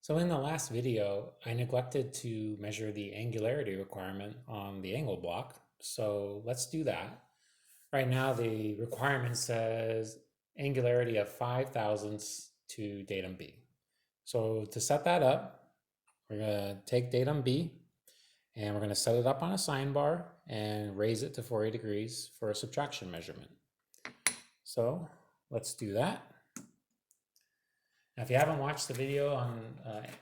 So in the last video, I neglected to measure the angularity requirement on the angle block. So let's do that. Right now, the requirement says angularity of 5 thousandths to datum B. So to set that up, we're going to take datum B and we're going to set it up on a sine bar and raise it to 40 degrees for a subtraction measurement. So let's do that. Now, if you haven't watched the video on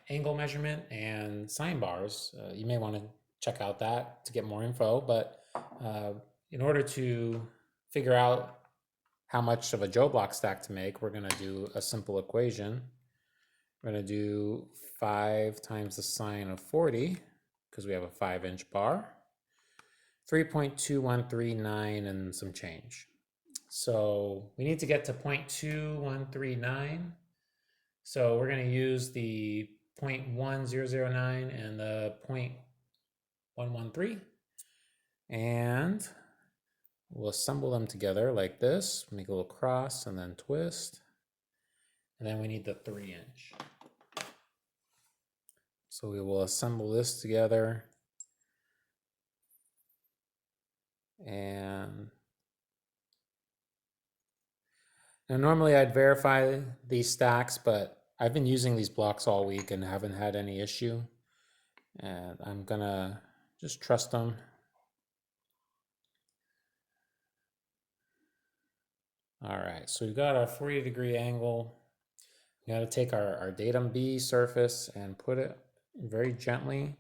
angle measurement and sine bars, you may want to check out that to get more info. But in order to figure out how much of a Joe block stack to make, we're going to do a simple equation. We're going to do 5 times the sine of 40, because we have a 5-inch bar, 3.2139 and some change. So we need to get to 0.2139. So we're going to use the 0.1009 and the 0.113, and we'll assemble them together like this. Make a little cross and then twist. And then we need the 3-inch. So we will assemble this together. And now normally I'd verify these stacks, but I've been using these blocks all week and haven't had any issue. And I'm gonna just trust them. All right, so we've got our 40-degree angle. We gotta take our datum B surface and put it very gently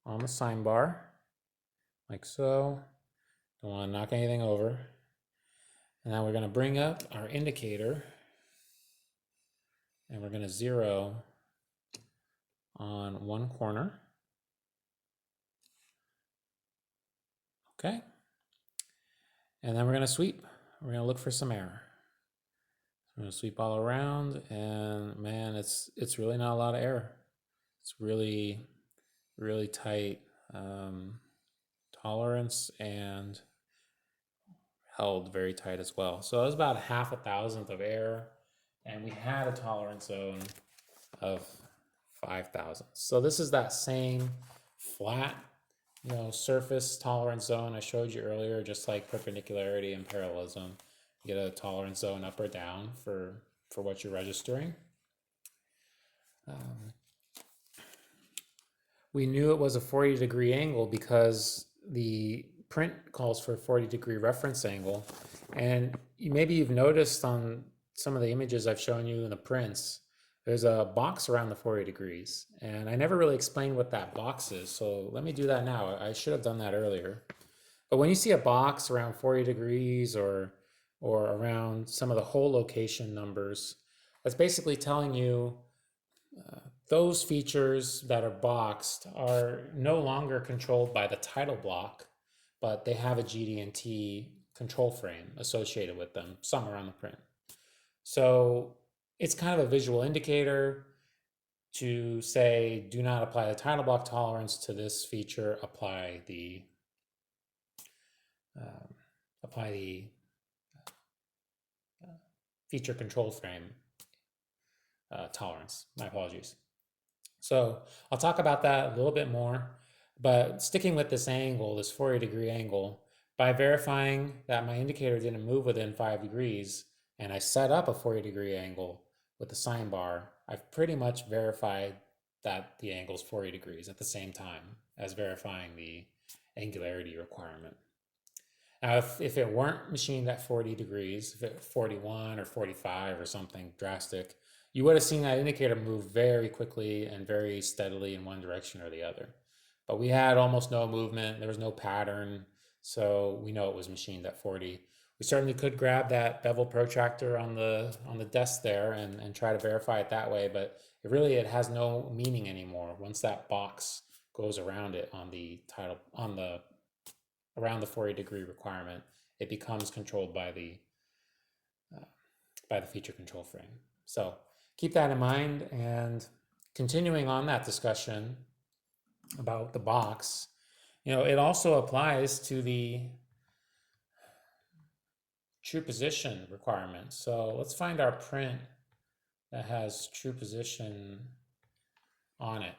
on the sine bar, like so. Don't wanna knock anything over. And now we're gonna bring up our indicator and we're gonna zero on one corner. Okay. And then we're gonna sweep. We're gonna look for some error. I'm gonna sweep all around, and man, it's really not a lot of error. It's really, really tight tolerance and held very tight as well. So it was about 1/2 thousandth of error, and we had a tolerance zone of 5 thousandths. So this is that same flat, surface tolerance zone I showed you earlier, just like perpendicularity and parallelism. You get a tolerance zone up or down for what you're registering. We knew it was a 40-degree angle because the print calls for a 40-degree reference angle. And maybe you've noticed on some of the images I've shown you in the prints, there's a box around the 40 degrees. And I never really explained what that box is. So let me do that now. I should have done that earlier. But when you see a box around 40 degrees or around some of the hole location numbers, that's basically telling you those features that are boxed are no longer controlled by the title block, but they have a GD&T control frame associated with them somewhere on the print. So it's kind of a visual indicator to say, do not apply the title block tolerance to this feature, apply the feature control frame tolerance. My apologies. So I'll talk about that a little bit more, but sticking with this angle, this 40-degree angle, by verifying that my indicator didn't move within 5 degrees, and I set up a 40-degree angle with the sine bar, I've pretty much verified that the angle is 40 degrees at the same time as verifying the angularity requirement. Now, if it weren't machined at 40 degrees, if it 41 or 45 or something drastic, you would have seen that indicator move very quickly and very steadily in one direction or the other. But we had almost no movement. There was no pattern. So we know it was machined at 40. We certainly could grab that bevel protractor on the desk there and try to verify it that way, but it has no meaning anymore once that box goes around it on the title around the 40-degree requirement. It becomes controlled by the feature control frame. So keep that in mind. And continuing on that discussion about the box, it also applies to the true position requirement. So let's find our print that has true position on it.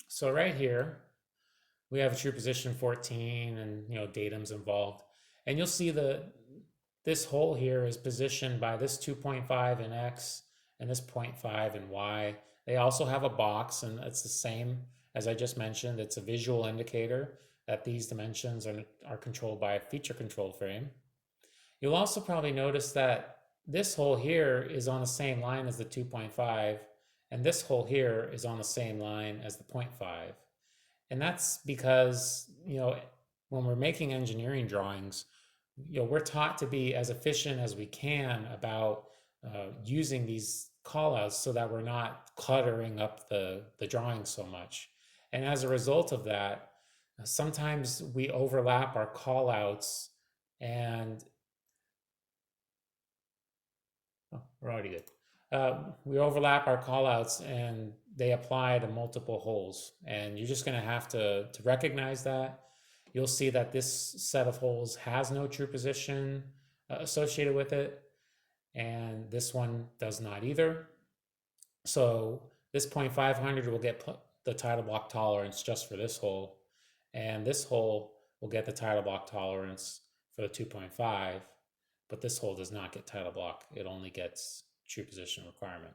So right here, we have a true position 14 and datum's involved. And you'll see this hole here is positioned by this 2.5 in X and this 0.5 in Y. They also have a box, and it's the same as I just mentioned. It's a visual indicator that these dimensions are controlled by a feature control frame. You'll also probably notice that this hole here is on the same line as the 2.5, and this hole here is on the same line as the 0.5. And that's because, when we're making engineering drawings, we're taught to be as efficient as we can about using these callouts so that we're not cluttering up the drawing so much. And as a result of that, sometimes we overlap our callouts and we're already good. We overlap our callouts and they apply to multiple holes. And you're just going to have to recognize that. You'll see that this set of holes has no true position associated with it. And this one does not either. So this 0.500 will get the title block tolerance just for this hole. And this hole will get the title block tolerance for the 2.5. But this hole does not get title block. It only gets true position requirement.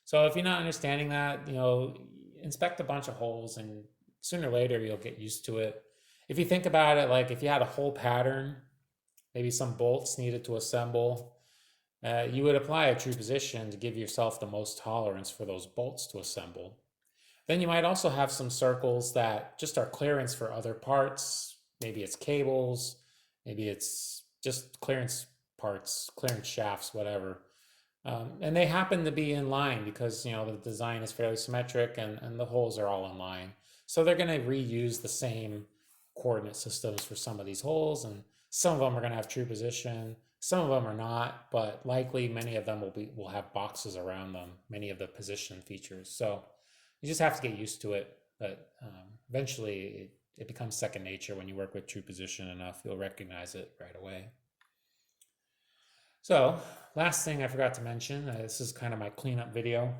So if you're not understanding that, inspect a bunch of holes and sooner or later you'll get used to it. If you think about it, like if you had a hole pattern, maybe some bolts needed to assemble, you would apply a true position to give yourself the most tolerance for those bolts to assemble. Then you might also have some circles that just are clearance for other parts. Maybe it's cables, maybe it's just clearance parts, clearance shafts, whatever. And they happen to be in line because the design is fairly symmetric and the holes are all in line. So they're going to reuse the same coordinate systems for some of these holes, and some of them are going to have true position, some of them are not, but likely many of them will have boxes around them, many of the position features. So you just have to get used to it, but eventually it becomes second nature. When you work with true position enough, you'll recognize it right away. So last thing I forgot to mention, this is kind of my cleanup video.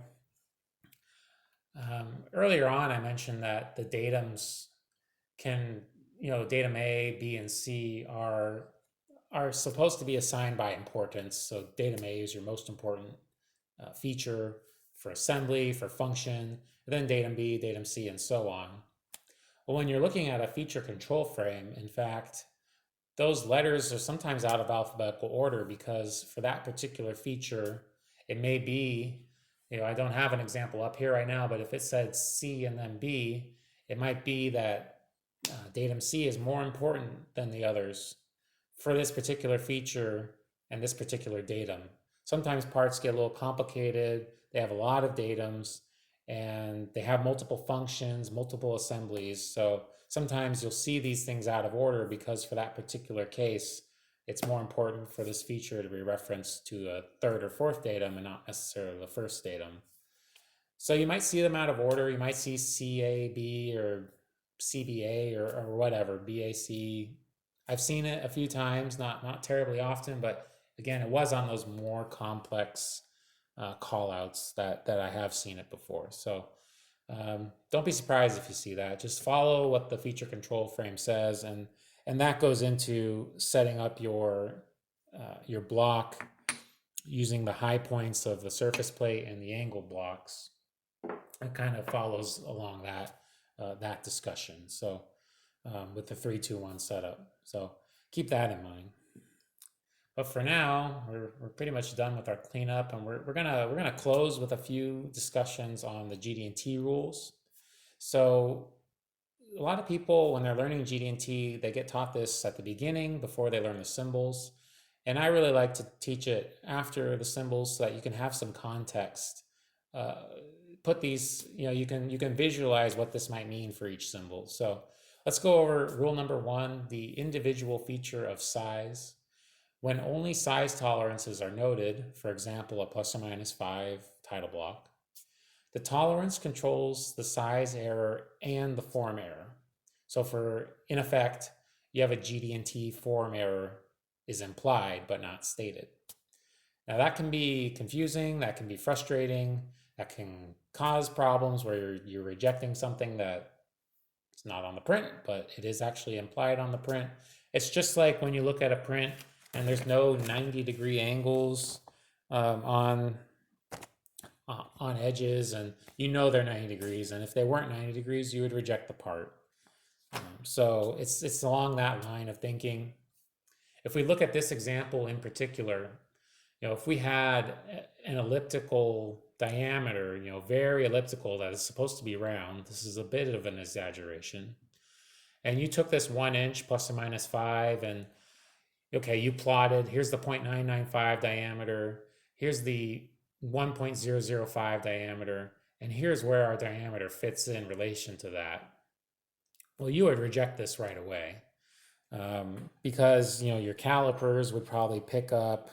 Earlier on, I mentioned that the datums can, datum A, B, and C are supposed to be assigned by importance. So datum A is your most important feature for assembly, for function, and then datum B, datum C, and so on. Well, when you're looking at a feature control frame, in fact, those letters are sometimes out of alphabetical order because for that particular feature, it may be, I don't have an example up here right now, but if it said C and then B, it might be that datum C is more important than the others for this particular feature and this particular datum. Sometimes parts get a little complicated. They have a lot of datums and they have multiple functions, multiple assemblies. So sometimes you'll see these things out of order because for that particular case, it's more important for this feature to be referenced to a third or fourth datum and not necessarily the first datum. So you might see them out of order. You might see CAB or CBA or whatever, BAC. I've seen it a few times, not terribly often, but again, it was on those more complex callouts that I have seen it before. So don't be surprised if you see that. Just follow what the feature control frame says, and that goes into setting up your block using the high points of the surface plate and the angle blocks. It kind of follows along that discussion. So with the 3-2-1 setup. So keep that in mind. But for now, we're pretty much done with our cleanup, and we're gonna close with a few discussions on the GD&T rules. So a lot of people, when they're learning GD&T, they get taught this at the beginning before they learn the symbols. And I really like to teach it after the symbols so that you can have some context. Put these, you can visualize what this might mean for each symbol. So let's go over rule number 1, the individual feature of size. When only size tolerances are noted, for example, a plus or minus 5 title block, the tolerance controls the size error and the form error. So in effect, you have a GD&T form error is implied but not stated. Now that can be confusing, that can be frustrating, that can cause problems where you're rejecting something that it's not on the print, but it is actually implied on the print. It's just like when you look at a print and there's no 90-degree angles on edges, and you know they're 90 degrees, and if they weren't 90 degrees, you would reject the part. So it's along that line of thinking. If we look at this example in particular, if we had an elliptical diameter, very elliptical, that is supposed to be round, this is a bit of an exaggeration, and you took this 1 inch plus or minus 5, and okay, you plotted, here's the 0.995 diameter, here's the 1.005 diameter, and here's where our diameter fits in relation to that. Well, you would reject this right away, because your calipers would probably pick up,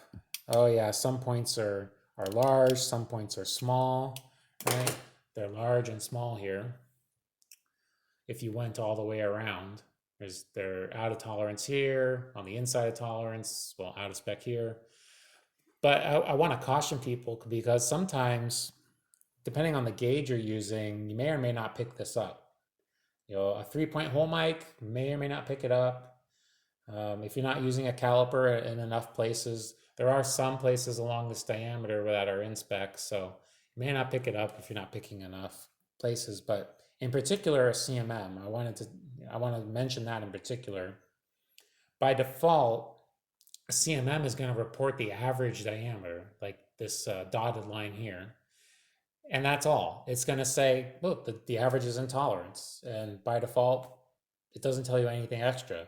oh yeah, some points are large, some points are small, right? They're large and small here. If you went all the way around, they're out of tolerance here, on the inside of tolerance, well, out of spec here. But I want to caution people, because sometimes, depending on the gauge you're using, you may or may not pick this up. A 3-point hole mic may or may not pick it up. If you're not using a caliper in enough places, there are some places along this diameter that are in spec, so you may not pick it up if you're not picking enough places. But in particular, a CMM, I want to mention that in particular. By default, a CMM is going to report the average diameter, like this dotted line here. And that's all. It's going to say, look, the average is in tolerance. And by default, it doesn't tell you anything extra.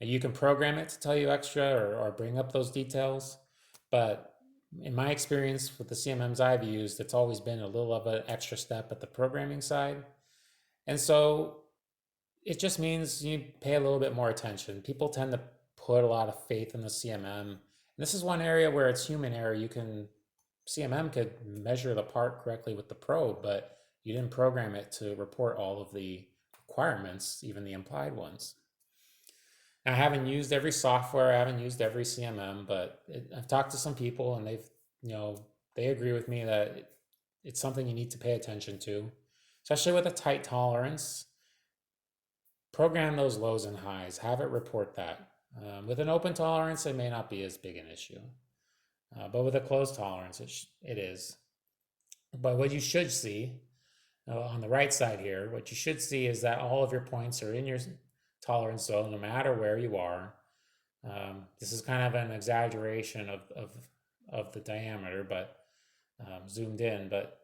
And you can program it to tell you extra, or bring up those details. But in my experience with the CMMs I've used, it's always been a little of an extra step at the programming side. And so it just means you pay a little bit more attention. People tend to put a lot of faith in the CMM. And this is one area where it's human error. CMM could measure the part correctly with the probe, but you didn't program it to report all of the requirements, even the implied ones. Now, I haven't used every software, I haven't used every CMM, but I've talked to some people, and they agree with me that it's something you need to pay attention to, especially with a tight tolerance. Program those lows and highs, have it report that. With an open tolerance, it may not be as big an issue. But with a closed tolerance, it is. But what you should see on the right side here, what you should see is that all of your points are in your tolerance zone, no matter where you are. This is kind of an exaggeration of the diameter, but zoomed in. But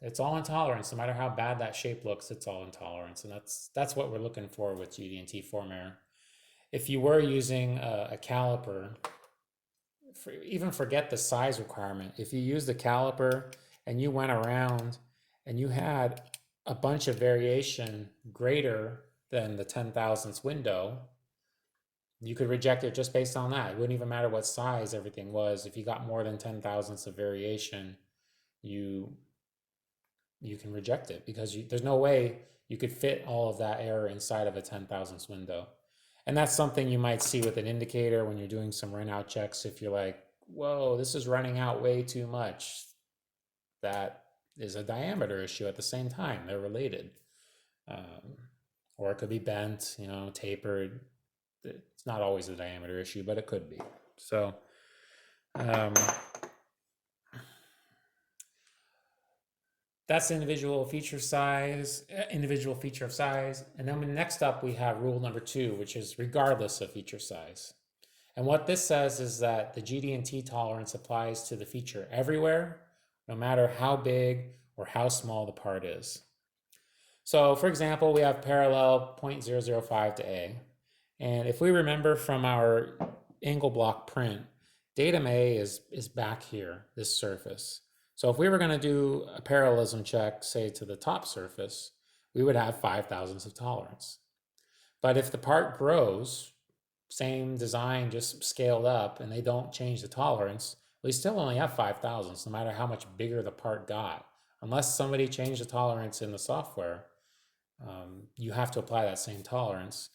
it's all in tolerance. No matter how bad that shape looks, it's all in tolerance, and that's what we're looking for with GD&T form error. If you were using a caliper, even forget the size requirement. If you used a caliper and you went around and you had a bunch of variation greater than the 10,000ths window, you could reject it just based on that. It wouldn't even matter what size everything was. If you got more than 10,000ths of variation, you can reject it, because there's no way you could fit all of that error inside of a 10,000ths window. And that's something you might see with an indicator when you're doing some run out checks. If you're like, whoa, this is running out way too much, that is a diameter issue at the same time. They're related. Or it could be bent, tapered. It's not always a diameter issue, but it could be. So that's individual feature of size. And then next up, we have rule number 2, which is regardless of feature size. And what this says is that the GD&T tolerance applies to the feature everywhere, no matter how big or how small the part is. So for example, we have parallel 0.005 to A. And if we remember from our angle block print, datum A is back here, this surface. So if we were going to do a parallelism check, say to the top surface, we would have 5,000ths of tolerance. But if the part grows, same design, just scaled up, and they don't change the tolerance, we still only have 5,000ths, no matter how much bigger the part got. Unless somebody changed the tolerance in the software, you have to apply that same tolerance.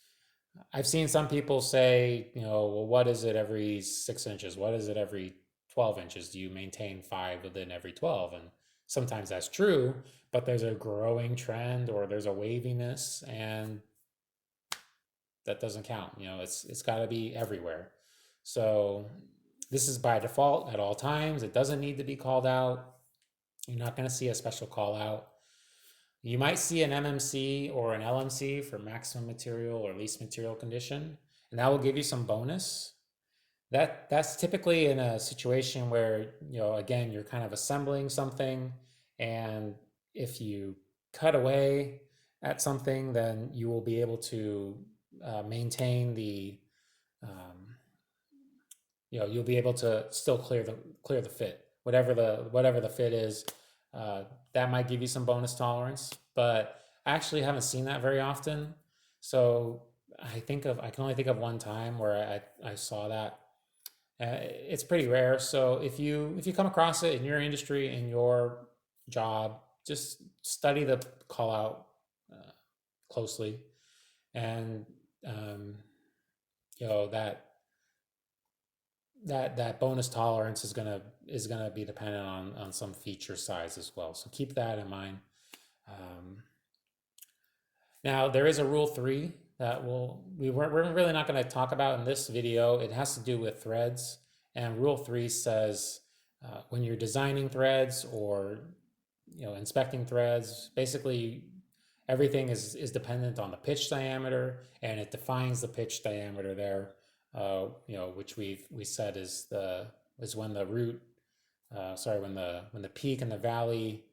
I've seen some people say, well, what is it every 6 inches? What is it every 12 inches? Do you maintain 5 within every 12? And Sometimes that's true, but there's a growing trend or there's a waviness, and that doesn't count. It's got to be everywhere. So this is by default at all times. It doesn't need to be called out. You're not going to see a special call out. You might see an MMC or an LMC for maximum material or least material condition, and that will give you some bonus. That's typically in a situation where, again, you're kind of assembling something, and if you cut away at something, then you will be able to maintain the um, you'll be able to still clear the fit, whatever the fit is. That might give you some bonus tolerance, but I actually haven't seen that very often. So I can only think of one time where I saw that. It's pretty rare. So if you come across it in your industry, in your job, just study the call out closely, and um, that that bonus tolerance is gonna be dependent on some feature size as well. So keep that in mind. Um, Now there is a rule 3 that we're really not going to talk about in this video. It has to do with threads, and rule 3 says when you're designing threads or inspecting threads, basically everything is dependent on the pitch diameter, and it defines the pitch diameter there. Which we said is when the root, when the peak and the valley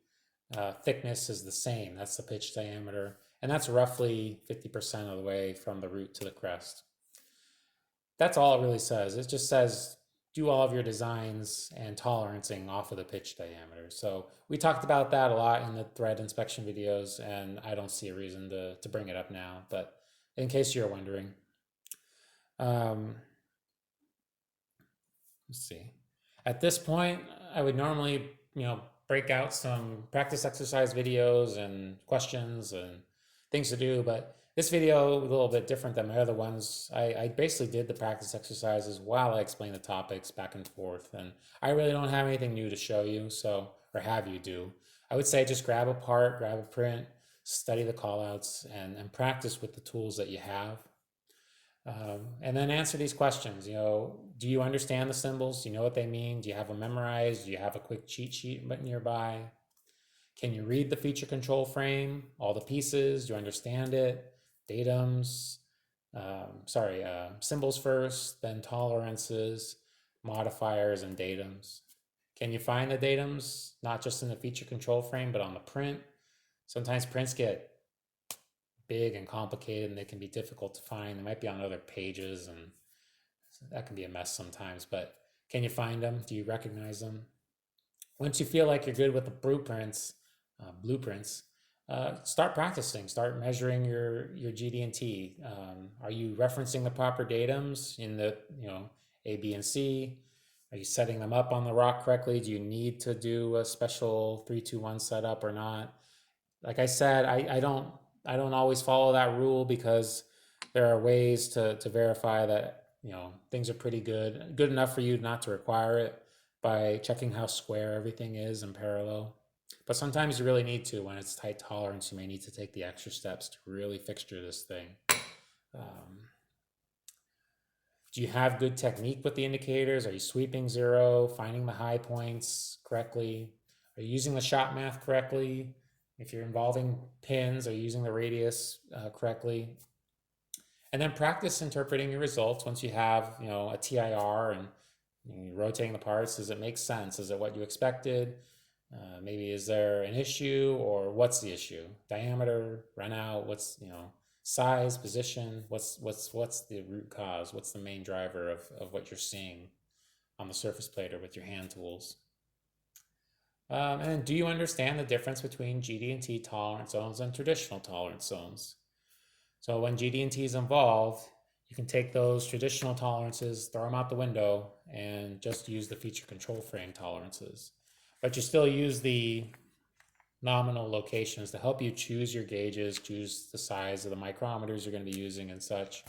thickness is the same. That's the pitch diameter, and that's roughly 50% of the way from the root to the crest. That's all it really says. It just says do all of your designs and tolerancing off of the pitch diameter. So we talked about that a lot in the thread inspection videos, and I don't see a reason to bring it up now, but in case you're wondering. Um, let's see. At this point, I would normally, break out some practice exercise videos and questions and things to do, but this video a little bit different than my other ones. I basically did the practice exercises while I explained the topics back and forth, and I really don't have anything new to show you, or have you do. I would say just grab a part, grab a print, study the callouts, and practice with the tools that you have. And then answer these questions. Do you understand the symbols? Do you know what they mean? Do you have them memorized? Do you have a quick cheat sheet nearby? Can you read the feature control frame, all the pieces? Do you understand it? Datums, symbols first, then tolerances, modifiers, and datums. Can you find the datums, not just in the feature control frame, but on the print? Sometimes prints get big and complicated, and they can be difficult to find. They might be on other pages, and that can be a mess sometimes, but can you find them? Do you recognize them? Once you feel like you're good with the blueprints, start practicing. Start measuring your GD&T. Are you referencing the proper datums in the A, B, and C? Are you setting them up on the rock correctly? Do you need to do a special 3-2-1 setup or not? Like I said, I don't always follow that rule, because there are ways to verify that things are pretty good enough for you not to require it, by checking how square everything is in parallel. But sometimes you really need to. When it's tight tolerance, you may need to take the extra steps to really fixture this thing. Do you have good technique with the indicators? Are you sweeping zero, finding the high points correctly? Are you using the shot math correctly? If you're involving pins, are you using the radius correctly? And then practice interpreting your results once you have, a TIR, and you're rotating the parts. Does it make sense? Is it what you expected? Maybe is there an issue, or what's the issue? Diameter, run out, what's, size, position, what's the root cause? What's the main driver of what you're seeing on the surface plate or with your hand tools? And do you understand the difference between GD&T tolerance zones and traditional tolerance zones? So when GD&T is involved, you can take those traditional tolerances, throw them out the window, and just use the feature control frame tolerances. But you still use the nominal locations to help you choose your gauges, choose the size of the micrometers you're going to be using and such,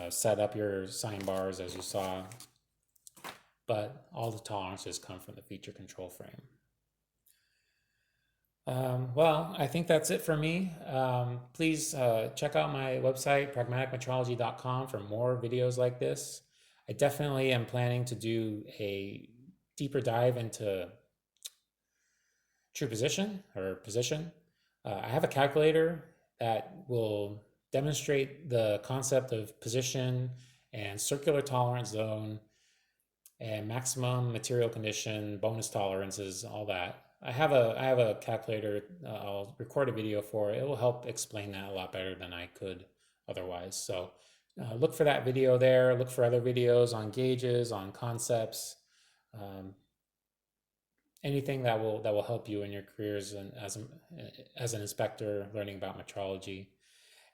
set up your sine bars as you saw. But all the tolerances come from the feature control frame. Well, I think that's it for me. Please check out my website, pragmaticmetrology.com, for more videos like this. I definitely am planning to do a deeper dive into true position or position. I have a calculator that will demonstrate the concept of position and circular tolerance zone and maximum material condition, bonus tolerances, all that. I have a calculator. I'll record a video for it. It will help explain that a lot better than I could otherwise. So look for that video there. Look for other videos on gauges, on concepts, um, anything that will help you in your careers and as an inspector learning about metrology.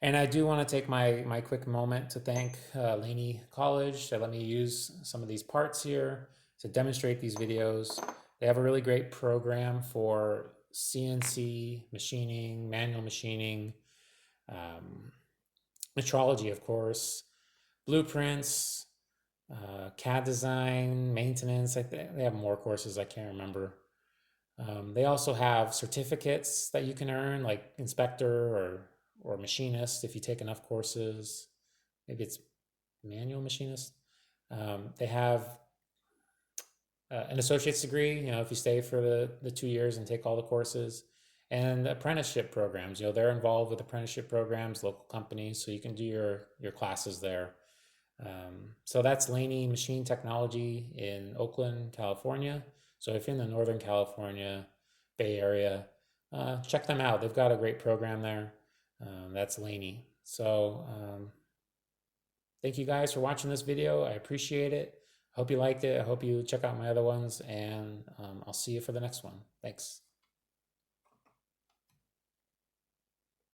And I do want to take my quick moment to thank Laney College that let me use some of these parts here to demonstrate these videos. They have a really great program for CNC machining, manual machining, um, metrology, of course, blueprints, CAD design, maintenance. They have more courses, I can't remember. They also have certificates that you can earn, like inspector or machinist if you take enough courses. Maybe it's manual machinist. They have an associate's degree, if you stay for the 2 years and take all the courses, and apprenticeship programs. They're involved with apprenticeship programs, local companies, so you can do your classes there. So that's Laney Machine Technology in Oakland, California. So if you're in the Northern California Bay Area, check them out. They've got a great program there. That's Laney. So thank you guys for watching this video. I appreciate it. I hope you liked it. I hope you check out my other ones, and I'll see you for the next one. Thanks.